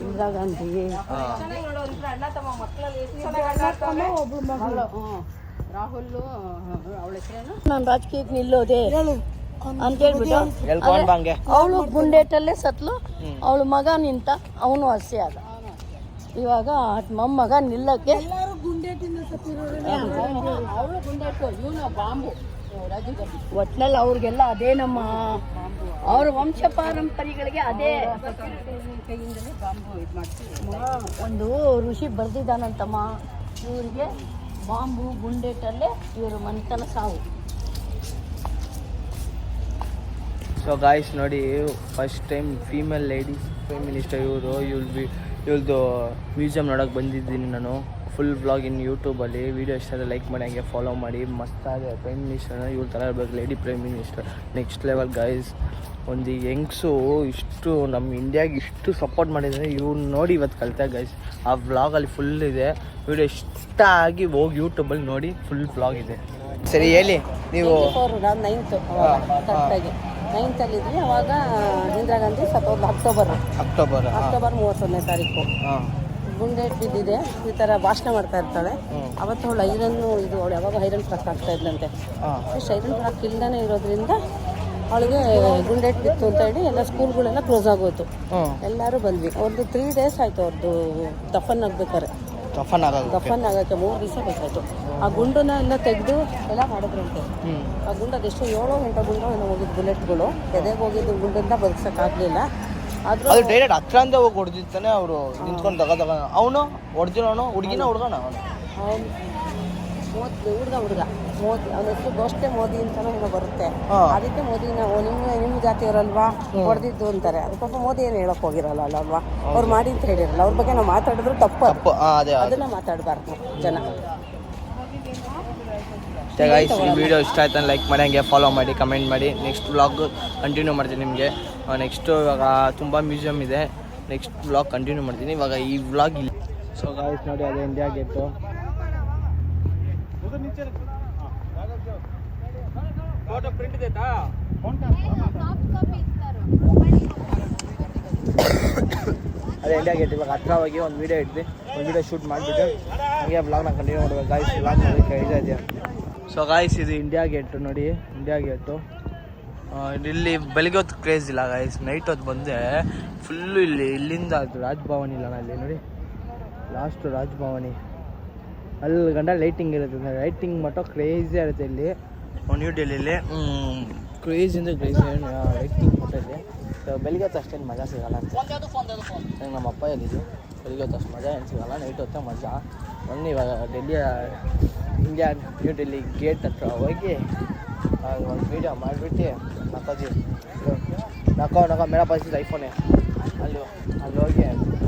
ಇಂದಿರಾ ಗಾಂಧಿ ಒಬ್ಳು ಮಗಳು ರಾಹುಲ್ ಅವಳ ಹೆಸರೇನು ನಾನು ರಾಜಕೀಯಕ್ಕೆ ನಿಲ್ಲೋದೆ ಅಂತ ಹೇಳ್ಬಿಟ್ಟು ಎಲ್ಕೊಂಡ್ ಬಂಗೆ ಅವಳು ಗುಂಡೇಟಲ್ಲೇ ಸತ್ಲು. ಅವಳು ಮಗ ನಿಂತ ಅವನು ಹಸಿ ಆದ. ಇವಾಗ ಮೊಮ್ಮಗ ನಿಲ್ಲಕ್ಕೆ ಅವಳು ಗುಂಡೇಟು ಇವನು ಬಾಂಬು ರಾಜೀವ್ ಗಾಂಧಿ. ಒಟ್ನಲ್ಲಿ ಅವ್ರಿಗೆಲ್ಲ ಅದೇ ನಮ್ಮ ಅವ್ರ ವಂಶ ಪಾರಂಪರ್ಯಗಳಿಗೆ ಅದೇ ಕೈಯಿಂದಲೇ ಬಾಂಬು ಇದು ಮಾಡ್ತೀವಿ. ಒಂದು ಋಷಿ ಬರ್ದಿದ್ದಾನಂತಮ್ಮ ಇವರಿಗೆ ಬಾಂಬು ಗುಂಡೇಟಲ್ಲೇ ಇವರು ಮನೆತನ ಸಾವು. ಸೊ ಗಾಯ್ಸ್ ನೋಡಿ first time female ladies prime minister ಇವ್ರದ್ದು ಮ್ಯೂಸಿಯಂ ನೋಡೋಕೆ ಬಂದಿದ್ದೀನಿ ನಾನು. ಫುಲ್ ವ್ಲಾಗ್ ಇನ್ ಯೂಟ್ಯೂಬಲ್ಲಿ. ವೀಡಿಯೋ ಇಷ್ಟ ಆದರೆ ಲೈಕ್ ಮಾಡಿ, ಹಂಗೆ ಫಾಲೋ ಮಾಡಿ. ಮಸ್ತಾಗಿದೆ ಪ್ರೈಮ್ ಮಿನಿಸ್ಟರ್ನ ಇವ್ರ ಥರ ಇರಬೇಕು lady prime minister. Next level guys. ಒಂದು ಯಂಗ್ಸು ಇಷ್ಟು ನಮ್ಮ ಇಂಡಿಯಾಗೆ ಇಷ್ಟು ಸಪೋರ್ಟ್ ಮಾಡಿದರೆ ಇವ್ನು ನೋಡಿ ಇವತ್ತು ಕಲಿತೆ ಗೈಸ್. ಆ ವ್ಲಾಗಲ್ಲಿ ಫುಲ್ ಇದೆ. ವೀಡಿಯೋ ಇಷ್ಟ ಆಗಿ ಹೋಗಿ ಯೂಟ್ಯೂಬಲ್ಲಿ ನೋಡಿ, ಫುಲ್ ವ್ಲಾಗ್ ಇದೆ. ಸರಿ ಹೇಳಿ ನೀವು. ನಾನು 9th ಕರೆಕ್ಟಾಗಿ 9th ಅಲ್ಲಿದ್ವಿ. ಅವಾಗ ಇಂದಿರಾ ಗಾಂಧಿ ಸತ್ತೋದು ಅಕ್ಟೋಬರ್ 31ನೇ ತಾರೀಕು ಗುಂಡೇಟ್ ಬಿದ್ದಿದೆ. ಈ ಥರ ಭಾಷಣ ಮಾಡ್ತಾ ಇರ್ತಾಳೆ. ಅವತ್ತು ಅವಳು ಐರನ್ನು ಇದು ಅವಳು ಯಾವಾಗ ಐರನ್ ಫ್ರಾಕ್ ಆಗ್ತಾ ಇದ್ದಂತೆ. ಇಷ್ಟು ಐರನ್ ಫ್ರಾಕ್ ಇಲ್ದೇ ಇರೋದ್ರಿಂದ ಅವಳಿಗೆ ಗುಂಡೇಟ್ ಬಿತ್ತು ಅಂತ ಹೇಳಿ ಎಲ್ಲ ಸ್ಕೂಲ್ಗಳೆಲ್ಲ ಕ್ಲೋಸ್ ಆಗೋಯ್ತು. ಎಲ್ಲರೂ ಬಂದ್ವಿ. ಅವ್ರದ್ದು 3 days ಆಯಿತು ಅವ್ರದ್ದು ದಫನ್ ಆಗ್ಬೇಕಾರೆ. ದಫನ್ ಆಗೋಕ್ಕೆ 3 ದಿವಸ ಬೇಕಾಯಿತು. ಆ ಗುಂಡನ್ನ ಎಲ್ಲ ತೆಗೆದು ಎಲ್ಲ ಮಾಡಿದ್ರಂತೆ. ಆ ಗುಂಡು ಅದೆಷ್ಟು 7 ಗಂಟೆ ಗುಂಡು ಏನೋ ಹೋಗಿದ್ದು ಬುಲೆಟ್ಗಳು ಎದೆಗೆ ಹೋಗಿದ್ದು ಗುಂಡನ್ನ ಬದುಕ್ಸೋಕ್ಕಾಗಲಿಲ್ಲ. ಅದು ಡೈರೆಕ್ಟ್ ಹತ್ರ ಅಂತ ಹೋಗಿ ಹೊಡೆದಿರ್ತಾನೆ ಅವರು ನಿಂತ್ಕೊಂಡು ಅವನು ಹೊಡೆದಿರೋನು ಹುಡುಗಿನ ಹುಡುಗನ ಅವನು ಹುಡುಗ ಮೋದಿ ಅವನ ಹೆಸರು ಗೋಷ್ಟೆ ಮೋದಿ ಅಂತಾನೋ ಏನೋ ಬರುತ್ತೆ. ಹಾ. ಅದಕ್ಕೆ ಮೋದಿನ ನಿಮ್ಮ ಜಾತಿಯವರಲ್ವಾ ಹೊಡೆದಿದ್ದು ಅಂತಾರೆ. ಅದು ಪಾಪ ಮೋದಿ ಏನು ಹೇಳಕ್ ಹೋಗಿರಲ್ಲ ಅಲ್ವಾ, ಅವ್ರು ಮಾಡಿ ಅಂತ ಹೇಳಿರಲ್ಲ. ಅವ್ರ ಬಗ್ಗೆ ನಾವು ಮಾತಾಡಿದ್ರು ತಪ್ಪು, ಅದೇ ಅದನ್ನ ಮಾತಾಡಬಾರ್ದು ಜನ. ಗೈಸ್ ಈ ವಿಡಿಯೋ ಇಷ್ಟ ಆಯ್ತು ಲೈಕ್ ಮಾಡಿ, ಹಂಗೆ ಫಾಲೋ ಮಾಡಿ, ಕಮೆಂಟ್ ಮಾಡಿ. ನೆಕ್ಸ್ಟ್ ವ್ಲಾಗ್ ಕಂಟಿನ್ಯೂ ಮಾಡ್ತೀನಿ ನಿಮಗೆ. ನೆಕ್ಸ್ಟು ಇವಾಗ ತುಂಬ ಮ್ಯೂಸಿಯಮ್ ಇದೆ, ನೆಕ್ಸ್ಟ್ ವ್ಲಾಗ್ ಕಂಟಿನ್ಯೂ ಮಾಡ್ತೀನಿ. ಇವಾಗ ಈ ವ್ಲಾಗ್ ಇಲ್ಲಿ. ಸೊ ಗೈಸ್ ನೋಡಿ, ಅದೇ ಇಂಡಿಯಾ ಗೇಟು. ಅದೇ ಇಂಡಿಯಾ ಗೇಟ್. ಇವಾಗ ಹತ್ರ ಹೋಗಿ ಒಂದು ವೀಡಿಯೋ ಇಡ್ತೀವಿ, ಒಂದು ವೀಡಿಯೋ ಶೂಟ್ ಮಾಡಿಬಿಟ್ಟು ಹಾಗೆ ವ್ಲಾಗ್ನ ಕಂಟಿನ್ಯೂ ಮಾಡ್ಬೇಕು. ಗಾಯ್ಸ್ ವ್ಲಾಗ್ ನೋಡೋಕ್ಕೆ ಇದೆ. ಸೊ ಗಾಯ್ಸ್ ಇದು ಇಂಡಿಯಾ ಗೇಟು ನೋಡಿ, ಇಂಡಿಯಾ ಗೇಟು. ಇಲ್ಲಿ ಬೆಳಗ್ಗೆ ಹೊತ್ತು ಕ್ರೇಜ್ ಇಲ್ಲ ಗಾಯ್ಸ್, ನೈಟ್ ಹೊತ್ತು ಬಂದರೆ ಫುಲ್ಲು ಇಲ್ಲಿಂದ ರಾಜಭವನಿ ಇಲ್ಲ ಅಲ್ಲಿ ನೋಡಿ, ಲಾಸ್ಟು ರಾಜಭವನಿ ಅಲ್ಲಿ ಗಂಡ ಲೈಟಿಂಗ್ ಇರುತ್ತೆ. ಲೈಟಿಂಗ್ ಮಟ್ಟ ಕ್ರೇಜಿ ಇರುತ್ತೆ ಇಲ್ಲಿ ನ್ಯೂ ಡೆಲ್ಲಿಲಿ. ಕ್ರೇಜ್ ಅಂದರೆ ಕ್ರೇಜ್ ಲೈಟಿಂಗ್ ಮಟ್ಟ ಇಲ್ಲಿ. ಬೆಳಿಗ್ಗೆ ಹೊತ್ತು ಅಷ್ಟೇನು ಮಜಾ ಸಿಗಲ್ಲ ಅಂತ ನಮ್ಮ ಅಪ್ಪ ಹೇಳಿದ್ದು. ಬೆಳಿಗ್ಗೆ ಹೊತ್ತು ಅಷ್ಟು ಮಜಾ ಏನು ಸಿಗಲ್ಲ, ನೈಟ್ ಹೊತ್ತು ಮಜಾ. ಬನ್ನಿ ಇವಾಗ ಡೆಲ್ಲಿಯ ಇಂಡಿಯಾ ನ್ಯೂ ಡೆಲ್ಲಿ ಗೇಟ್ ಹತ್ರ ಹೋಗಿ ಒಂದು ವೀಡಿಯೋ ಮಾಡಿಬಿಟ್ಟು ನಕ್ಕೋಜಿ ನಕ್ಕೋ ಮೇಳ ಪರಿಸ್ಥಿತಿ ಐಫೋನೇ ಅಲ್ಲಿ ಹೋಗಿ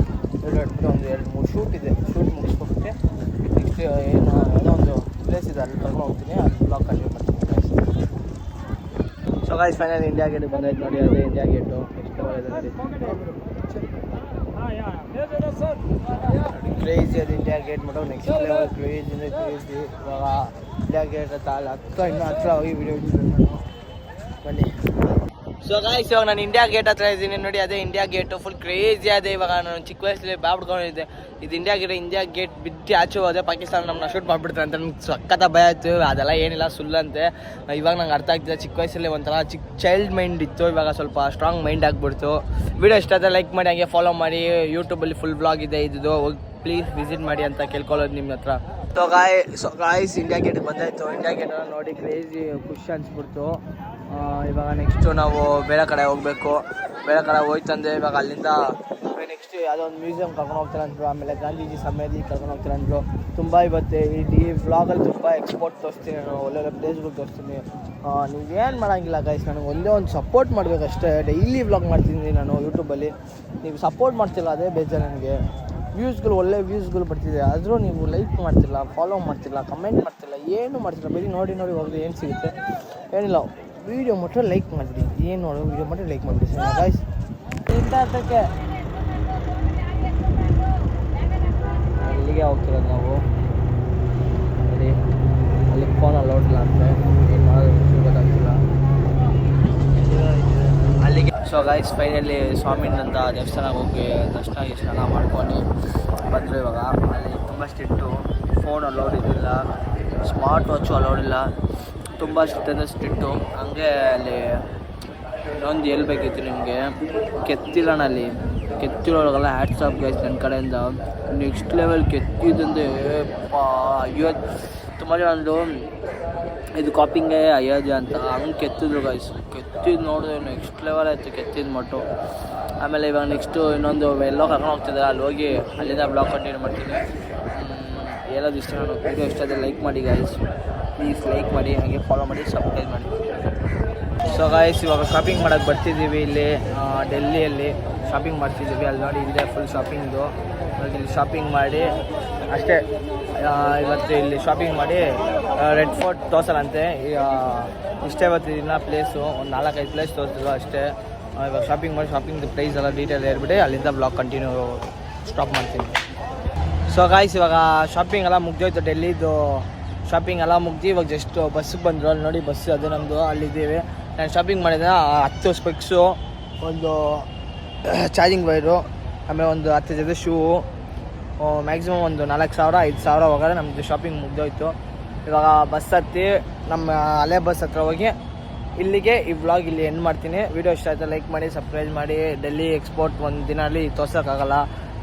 ವೀಡಿಯೋ ಇಟ್ಬಿಟ್ಟು ಒಂದು 2-3 ಶೂಟ್ ಇದೆ, ಶೂಟ್ ಮುಗಿಸ್ಕೊಬಿಟ್ಟು ನೆಕ್ಸ್ಟ್ ಏನೋ ಒಂದು ಪ್ಲೇಸ್ ಇದೆ ಅಲ್ಲಿ ಕರ್ಕೊಂಡು ಹೋಗ್ತೀನಿ, ಅಲ್ಲಿ ಬ್ಲಾಗ್ ಕಂಟಿನ್ಯೂ ಮಾಡ್ತೀನಿ. ಸೊ ಗೈಸ್ ಫೈನಲ್ ಇಂಡಿಯಾ ಗೇಟಿಗೆ ಬಂದೈತೆ ನೋಡಿ, ಅದೇ ಇಂಡಿಯಾ ಗೇಟು. ಎಷ್ಟು ಒಳ್ಳೆಯದು ನೋಡಿ, ಕ್ರೇಜಿ ಅದು ಇಂಡಿಯಾ ಗೇಟ್ ಮಾಡೋ ನೆಕ್ಸ್ಟ್ ಲೆವೆಲ್ ಕ್ರೇಜಿ ಅಂದರೆ ಕ್ರೇಜಿ. ಇವಾಗ ಇಂಡಿಯಾ ಗೇಟ್ ಹತ್ರ ಅಲ್ಲಿ ಇನ್ನೂ ಹತ್ರ ಹೋಗಿ ವಿಡಿಯೋ ಇಟ್ಟಿದ್ದೀನಿ ನಾನು. ಬನ್ನಿ. ಸೊ ಗಾಯ್ಸ್ ಇವಾಗ ನಾನು ಇಂಡಿಯಾ ಗೇಟ್ ಹತ್ರ ಇದ್ದೀನಿ ನೋಡಿ, ಅದೇ ಇಂಡಿಯಾ ಗೇಟು ಫುಲ್ ಕ್ರೇಜಿ ಅದೇ. ಇವಾಗ ನಾನು ಚಿಕ್ಕ ವಯಸ್ಸಲ್ಲಿ ಬಾಬಿಡ್ಕೊಂಡಿದ್ದೆ, ಇದು ಇಂಡಿಯಾ ಗೇಟ್ ಬಿಟ್ಟು ಆಚೆ ಹೋದೆ ಪಾಕಿಸ್ತಾನ ನಮ್ಮನ್ನ ಶೂಟ್ ಮಾಡಿಬಿಡ್ತಾರೆ ಅಂತ ನಂಗೆ ಸಖತ್ತ ಭಯ ಆಯಿತು. ಅದೆಲ್ಲ ಏನಿಲ್ಲ ಸುಳ್ಳಂತೆ. ಇವಾಗ ನಂಗೆ ಅರ್ಥ ಆಗ್ತಿದೆ, ಚಿಕ್ಕ ವಯಸ್ಸಲ್ಲಿ ಒಂಥರ ಚೈಲ್ಡ್ ಮೈಂಡ್ ಇತ್ತು, ಇವಾಗ ಸ್ವಲ್ಪ ಸ್ಟ್ರಾಂಗ್ ಮೈಂಡ್ ಆಗಿಬಿಡ್ತು. ವಿಡಿಯೋ ಇಷ್ಟ ಆದರೆ ಲೈಕ್ ಮಾಡಿ, ಹಾಗೆ ಫಾಲೋ ಮಾಡಿ. ಯೂಟ್ಯೂಬಲ್ಲಿ ಫುಲ್ ಬ್ಲಾಗ್ ಇದೆ ಇದು, ಹೋಗಿ ಪ್ಲೀಸ್ ವಿಸಿಟ್ ಮಾಡಿ ಅಂತ ಕೇಳ್ಕೊಳ್ಳೋದು ನಿಮ್ಮ ಹತ್ರ. ಸೊ ಗಾಯ್ಸ್ ಇಂಡಿಯಾ ಗೇಟಿಗೆ ಬಂದಾಯಿತು. ಇಂಡಿಯಾ ಗೇಟನ್ನು ನೋಡಿ ಕ್ರೇಜಿ ಖುಷಿ ಅನಿಸ್ಬಿಡ್ತು. ಇವಾಗ ನೆಕ್ಸ್ಟು ನಾವು ಬೇರೆ ಕಡೆ ಹೋಗಬೇಕು. ಬೇರೆ ಕಡೆ ಹೋಯ್ತಂದರೆ ಇವಾಗ ಅಲ್ಲಿಂದ ನೆಕ್ಸ್ಟ್ ಯಾವುದೋ ಒಂದು ಮ್ಯೂಸಿಯಮ್ ಕರ್ಕೊಂಡು ಹೋಗ್ತಾರಂದ್ರು, ಆಮೇಲೆ ಗಾಂಧೀಜಿ ಸಮಾಧಿ ಕರ್ಕೊಂಡು ಹೋಗ್ತಾರಂದ್ರು. ತುಂಬ ಇವತ್ತು ಈ ವ್ಲಾಗಲ್ಲಿ ತುಂಬ ಎಕ್ಸ್ಪೋರ್ಟ್ ತೋರಿಸ್ತೀನಿ ನಾನು, ಒಳ್ಳೊಳ್ಳೆ ಪ್ಲೇಸ್ಗಳು ತೋರಿಸ್ತೀನಿ. ನೀವೇನು ಮಾಡೋಂಗಿಲ್ಲ ಗೈಸ್, ನನಗೆ ಒಂದೇ ಒಂದು ಸಪೋರ್ಟ್ ಮಾಡಬೇಕಷ್ಟೇ. ಡೈಲಿ ವ್ಲಾಗ್ ಮಾಡ್ತಿದ್ದೀನಿ ನಾನು ಯೂಟ್ಯೂಬಲ್ಲಿ, ನೀವು ಸಪೋರ್ಟ್ ಮಾಡ್ತಿಲ್ಲ, ಅದೇ ಬೇಜಾರು ನನಗೆ. ವ್ಯೂಸ್ಗಳು ಒಳ್ಳೆ ವ್ಯೂಸ್ಗಳು ಬರ್ತಿದೆ, ಆದರೂ ನೀವು ಲೈಕ್ ಮಾಡ್ತಿಲ್ಲ, ಫಾಲೋ ಮಾಡ್ತಿಲ್ಲ, ಕಮೆಂಟ್ ಮಾಡ್ತಿಲ್ಲ, ಏನು ಮಾಡ್ತಿಲ್ಲ. ಬರೀ ನೋಡಿ ಹೋಗಿ ಏನು ಸಿಗುತ್ತೆ ಏನಿಲ್ಲ. ವೀಡಿಯೋ ಮಾತ್ರ ಲೈಕ್ ಮಾಡಿಬಿಡಿ, ಏನು ನೋಡೋ ವೀಡಿಯೋ ಮಾತ್ರ ಲೈಕ್ ಮಾಡಿಬಿಡಿ ಸರ್ ಗಾಯ್ಸ್. ಇಂಥದ್ದಕ್ಕೆ ಇಲ್ಲಿಗೆ ಹೋಗ್ತಿರೋದು ನಾವು. ನೋಡಿ ಅಲ್ಲಿ ಫೋನ್ ಅಲೌಡಿಲ್ಲ ಅಂತ, ಏನು ಮಾಡೋದು ಗೊತ್ತಾಗ್ತಿಲ್ಲ ಅಲ್ಲಿಗೆ. ಸೊ ಗೈಸ್ ಫೈನಲಿ ಸ್ವಾಮಿನಂತ ದೇವಸ್ಥಾನಕ್ಕೆ ಹೋಗಿ ದರ್ಶನ ಮಾಡ್ಕೊಂಡು ಬಂದರು. ಇವಾಗ ಅಲ್ಲಿ ತುಂಬ ಸ್ಟ್ರಿಕ್ಟು, ಫೋನ್ ಅಲೌಡ್ ಇದ್ದಿಲ್ಲ, ಸ್ಮಾರ್ಟ್ ವಾಚು ಅಲೌಡ್ ಇಲ್ಲ, ತುಂಬ ಸ್ಟ್ರಿಕ್ಟ್ ಅಂದರೆ ಸ್ಟ್ರಿಕ್ಟು. ಹಂಗೆ ಅಲ್ಲಿ ಇನ್ನೊಂದು ಹೇಳ್ಬೇಕಿತ್ತು ನಿಮಗೆ, ಕೆತ್ತಿಲ್ಲಣ್ಣ ಅಲ್ಲಿ ಕೆತ್ತಿರೋರಿಗೆಲ್ಲ ಹ್ಯಾಟ್ಸ್ ಆಫ್ ಗೈಸ್ ನನ್ನ ಕಡೆಯಿಂದ. ನೆಕ್ಸ್ಟ್ ಲೆವೆಲ್ ಕೆತ್ತಿದಂದರೆ ಅಯ್ಯೋ, ತುಂಬ ಜನ ಇದು ಕಾಪಿಂಗೇ ಅಯೋಧ್ಯೆ ಅಂತ ಹಂಗೆ ಕೆತ್ತಿದ್ರು ಗೈಸ್. ಕೆತ್ತಿದ್ದು ನೋಡಿದ್ರೆ ನೆಕ್ಸ್ಟ್ ಲೆವೆಲ್ ಆಯಿತು ಕೆತ್ತಿದ ಮಟ್ಟು. ಆಮೇಲೆ ಇವಾಗ ನೆಕ್ಸ್ಟು ಇನ್ನೊಂದು ಎಲ್ಲೋ ಕರ್ಕೊಂಡು ಹೋಗ್ತಿದ್ದಾರೆ, ಅಲ್ಲಿ ಹೋಗಿ ಅಲ್ಲಿಂದ ಬ್ಲಾಗ್ ಕಂಟಿನ್ಯೂ ಮಾಡ್ತೀನಿ. ಹೇಳೋದು ಇಷ್ಟ, ನಾನು ವೀಡಿಯೋ ಇಷ್ಟ ಆದರೆ ಲೈಕ್ ಮಾಡಿ ಗೈಸ್, ಪ್ಲೀಸ್ ಲೈಕ್ ಮಾಡಿ, ಹಾಗೆ ಫಾಲೋ ಮಾಡಿ, ಸಬ್ಸ್ಕ್ರೈಬ್ ಮಾಡಿ. ಸೊ ಗೈಸ್ ಇವಾಗ ಶಾಪಿಂಗ್ ಮಾಡೋಕ್ಕೆ ಬರ್ತಿದ್ದೀವಿ. ಇಲ್ಲಿ ಡೆಲ್ಲಿಯಲ್ಲಿ ಶಾಪಿಂಗ್ ಮಾಡ್ತಿದ್ದೀವಿ. ಅಲ್ಲಿ ನೋಡಿ ಇದೆ ಫುಲ್ ಶಾಪಿಂಗ್ದು. ಇಲ್ಲಿ ಶಾಪಿಂಗ್ ಮಾಡಿ ಅಷ್ಟೇ. ಇವತ್ತು ಇಲ್ಲಿ ಶಾಪಿಂಗ್ ಮಾಡಿ ರೆಡ್ ಫೋರ್ಟ್ ತೋರಿಸಲ್ಲಂತೆ. ಇಷ್ಟೇ ಇವತ್ತು ದಿನ ಪ್ಲೇಸು, ಒಂದು 4-5 ಪ್ಲೇಸ್ ತೋರಿಸಿದ್ರು ಅಷ್ಟೇ. ಇವಾಗ ಶಾಪಿಂಗ್ ಮಾಡಿ ಶಾಪಿಂಗ್ದು ಪ್ರೈಸ್ ಎಲ್ಲ ಡೀಟೇಲ್ ಹೇಳ್ಬಿಟ್ಟು ಅಲ್ಲಿಂದ ಬ್ಲಾಗ್ ಕಂಟಿನ್ಯೂ ಸ್ಟಾಪ್ ಮಾಡ್ತೀನಿ. ಸೊ ಗಾಯ್ಸ್ ಇವಾಗ ಶಾಪಿಂಗ್ ಎಲ್ಲ ಮುಗ್ದೋಯ್ತು, ಡೆಲ್ಲಿದು ಶಾಪಿಂಗ್ ಎಲ್ಲ ಮುಗ್ದು ಇವಾಗ ಜಸ್ಟ್ ಬಸ್ಸಿಗೆ ಬಂದರು. ಅಲ್ಲಿ ನೋಡಿ ಬಸ್ ಅದು ನಮ್ಮದು, ಅಲ್ಲಿದ್ದೀವಿ. ನಾನು ಶಾಪಿಂಗ್ ಮಾಡಿದ್ದೆ 10 ಸ್ಪೆಕ್ಸು, ಒಂದು ಚಾರ್ಜಿಂಗ್ ವೈರು, ಆಮೇಲೆ ಒಂದು 10 ಜೊತೆ ಶೂ, ಮ್ಯಾಕ್ಸಿಮಮ್ ಒಂದು 4,000-5,000 ಹೋಗೋದು ನಮ್ಮದು ಶಾಪಿಂಗ್ ಮುಗ್ದೋಯ್ತು. ಇವಾಗ ಬಸ್ ಹತ್ತಿ ನಮ್ಮ ಹಳೆ ಬಸ್ ಹತ್ರ ಹೋಗಿ ಇಲ್ಲಿಗೆ ಈ ವ್ಲಾಗ್ ಇಲ್ಲಿ ಎಂಡ್ ಮಾಡ್ತೀನಿ. ವೀಡಿಯೋ ಇಷ್ಟ ಆಯಿತಾ ಲೈಕ್ ಮಾಡಿ, ಸಬ್ಸ್ಕ್ರೈಬ್ ಮಾಡಿ. ಡೆಲ್ಲಿ ಎಕ್ಸ್ಪೋರ್ಟ್ ಒಂದು ದಿನಲ್ಲಿ ತೋರ್ಸೋಕ್ಕಾಗಲ್ಲ,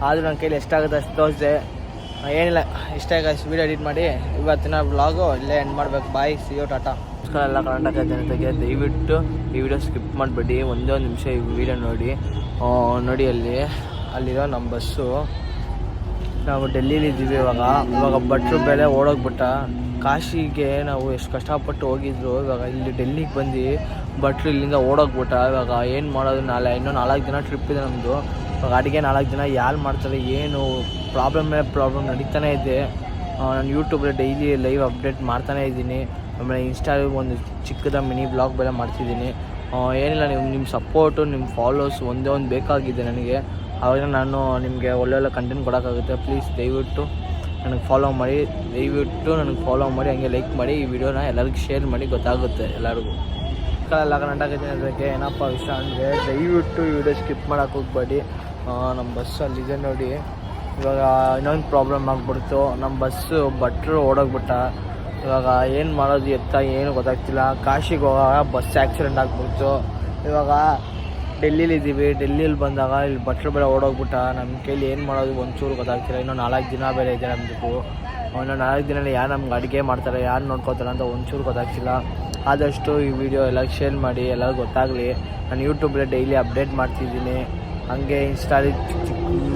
ಆದರೂ ನನ್ನ ಕೈಲಿ ಎಷ್ಟಾಗುತ್ತೆ ಅಷ್ಟು ತೋರಿಸಿದೆ. ಏನಿಲ್ಲ, ಇಷ್ಟ ಆಗಿ ವೀಡಿಯೋ ಎಡಿಟ್ ಮಾಡಿ ಇವತ್ತಿನ ವ್ಲಾಗು ಇಲ್ಲೇ ಎಂಡ್ ಮಾಡಬೇಕು. ಬಾಯ್, ಸಿ ಯು, ಟಾಟಾ. ಎಲ್ಲ ಕರ್ನಾಟಕ ಜನತೆಗೆ ದಯವಿಟ್ಟು ಈ ವಿಡಿಯೋ ಸ್ಕಿಪ್ ಮಾಡಿಬಿಡಿ, ಒಂದೇ ಒಂದು ನಿಮಿಷ ಈ ವಿಡಿಯೋ ನೋಡಿ. ನೋಡಿ ಅಲ್ಲಿರೋ ನಮ್ಮ ಬಸ್ಸು. ನಾವು ಡೆಲ್ಲಿಲಿ ಇದ್ದೀವಿ ಇವಾಗ ಭಟ್ರು ಬೇರೆ ಓಡೋಗ್ಬಿಟ್ಟ, ಕಾಶಿಗೆ ನಾವು ಎಷ್ಟು ಕಷ್ಟಪಟ್ಟು ಹೋಗಿದ್ರು, ಇವಾಗ ಇಲ್ಲಿ ಡೆಲ್ಲಿಗೆ ಬಂದು ಬಟ್ರು ಇಲ್ಲಿಂದ ಓಡೋಗ್ಬಿಟ್ಟ. ಇವಾಗ ಏನು ಮಾಡೋದು, ಇನ್ನೂ 4 ದಿನ ಟ್ರಿಪ್ ಇದೆ ನಮ್ಮದು. ಇವಾಗ ಅಡುಗೆ 4 ದಿನ ಯಾರು ಮಾಡ್ತಾರೆ, ಏನು ಪ್ರಾಬ್ಲಮ್ ನಡೀತಾನೆ ಇದೆ. ನಾನು ಯೂಟ್ಯೂಬಲ್ಲಿ ಡೈಲಿ ಲೈವ್ ಅಪ್ಡೇಟ್ ಮಾಡ್ತಾನೇ ಇದ್ದೀನಿ. ಆಮೇಲೆ ಇನ್ಸ್ಟಾಗ್ರಾಮ್ ಒಂದು ಚಿಕ್ಕದ ಮಿನಿ ಬ್ಲಾಗ್ ಬೇರೆ ಮಾಡ್ತಿದ್ದೀನಿ. ಏನಿಲ್ಲ, ನಿಮ್ಮ ಸಪೋರ್ಟು, ನಿಮ್ಮ ಫಾಲೋಸ್ ಒಂದೇ ಒಂದು ಬೇಕಾಗಿದೆ ನನಗೆ. ಆವಾಗ ನಾನು ನಿಮಗೆ ಒಳ್ಳೊಳ್ಳೆ ಕಂಟೆಂಟ್ ಕೊಡೋಕ್ಕಾಗುತ್ತೆ. ಪ್ಲೀಸ್ ದಯವಿಟ್ಟು ನನಗೆ ಫಾಲೋ ಮಾಡಿ, ಹಂಗೆ ಲೈಕ್ ಮಾಡಿ, ಈ ವಿಡಿಯೋನ ಎಲ್ಲರಿಗೂ ಶೇರ್ ಮಾಡಿ, ಗೊತ್ತಾಗುತ್ತೆ ಎಲ್ಲರಿಗೂ. ಎಲ್ಲ ಕರ್ನಾಟಕ ಅದಕ್ಕೆ ಏನಪ್ಪ ವಿಷಯ ಅಂದರೆ, ದಯವಿಟ್ಟು ಈ ವಿಡಿಯೋ ಸ್ಕಿಪ್ ಮಾಡೋಕ್ಕೆ ಹೋಗ್ಬೇಡಿ. ನಮ್ಮ ಬಸ್ಸಲ್ಲಿದೆ ನೋಡಿ, ಇವಾಗ ಇನ್ನೊಂದು ಪ್ರಾಬ್ಲಮ್ ಆಗಿಬಿಡ್ತು. ನಮ್ಮ ಬಸ್ಸು ಭಟ್ರು ಓಡೋಗ್ಬಿಟ್ಟ. ಇವಾಗ ಏನು ಮಾಡೋದು ಏನು ಗೊತ್ತಾಗ್ತಿಲ್ಲ. ಕಾಶಿಗೆ ಹೋಗಾಗ ಬಸ್ ಆ್ಯಕ್ಸಿಡೆಂಟ್ ಆಗಿಬಿಡ್ತು. ಇವಾಗ ಡೆಲ್ಲಿಲಿದ್ದೀವಿ. ಡೆಲ್ಲಿಲಿ ಬಂದಾಗ ಇಲ್ಲಿ ಭಟ್ರು ಬೇರೆ ಓಡೋಗ್ಬಿಟ್ಟ. ನಮ್ಮ ಕೈಲಿ ಏನು ಮಾಡೋದು ಒಂಚೂರು ಗೊತ್ತಾಗ್ತಿಲ್ಲ. ಇನ್ನೂ 4 ದಿನ ಬೇರೆ ಇದೆ ನಮ್ಮದು. ಇನ್ನೂ 4 ದಿನ ಯಾರು ನಮ್ಗೆ ಅಡುಗೆ ಮಾಡ್ತಾರೆ, ಯಾರು ನೋಡ್ಕೋತಾರೆ ಅಂತ ಒಂಚೂರು ಗೊತ್ತಾಗ್ತಿಲ್ಲ. ಆದಷ್ಟು ಈ ವಿಡಿಯೋ ಎಲ್ಲರಿಗೂ ಶೇರ್ ಮಾಡಿ, ಎಲ್ಲರಿಗೂ ಗೊತ್ತಾಗಲಿ. ನಾನು ಯೂಟ್ಯೂಬಲ್ಲಿ ಡೈಲಿ ಅಪ್ಡೇಟ್ ಮಾಡ್ತಿದ್ದೀನಿ, ಹಾಗೆ ಇನ್ಸ್ಟಾಲಿ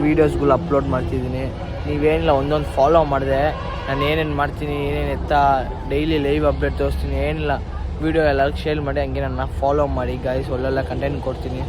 ವೀಡಿಯೋಸ್ಗಳು ಅಪ್ಲೋಡ್ ಮಾಡ್ತಿದ್ದೀನಿ. ನೀವೇನಿಲ್ಲ, ಒಂದೊಂದು ಫಾಲೋ ಮಾಡಿದೆ ನಾನು ಏನೇನು ಮಾಡ್ತೀನಿ, ಏನೇನು ಡೈಲಿ ಲೈವ್ ಅಪ್ಡೇಟ್ ತೋರಿಸ್ತೀನಿ. ಏನಿಲ್ಲ, ವೀಡಿಯೋ ಎಲ್ಲರಿಗೂ ಶೇರ್ ಮಾಡಿ, ಹಂಗೆ ನನ್ನ ಫಾಲೋ ಮಾಡಿ ಗಾಯ್ಸ್. ಒಳ್ಳೊಳ್ಳೆ ಕಂಟೆಂಟ್ ಕೊಡ್ತೀನಿ.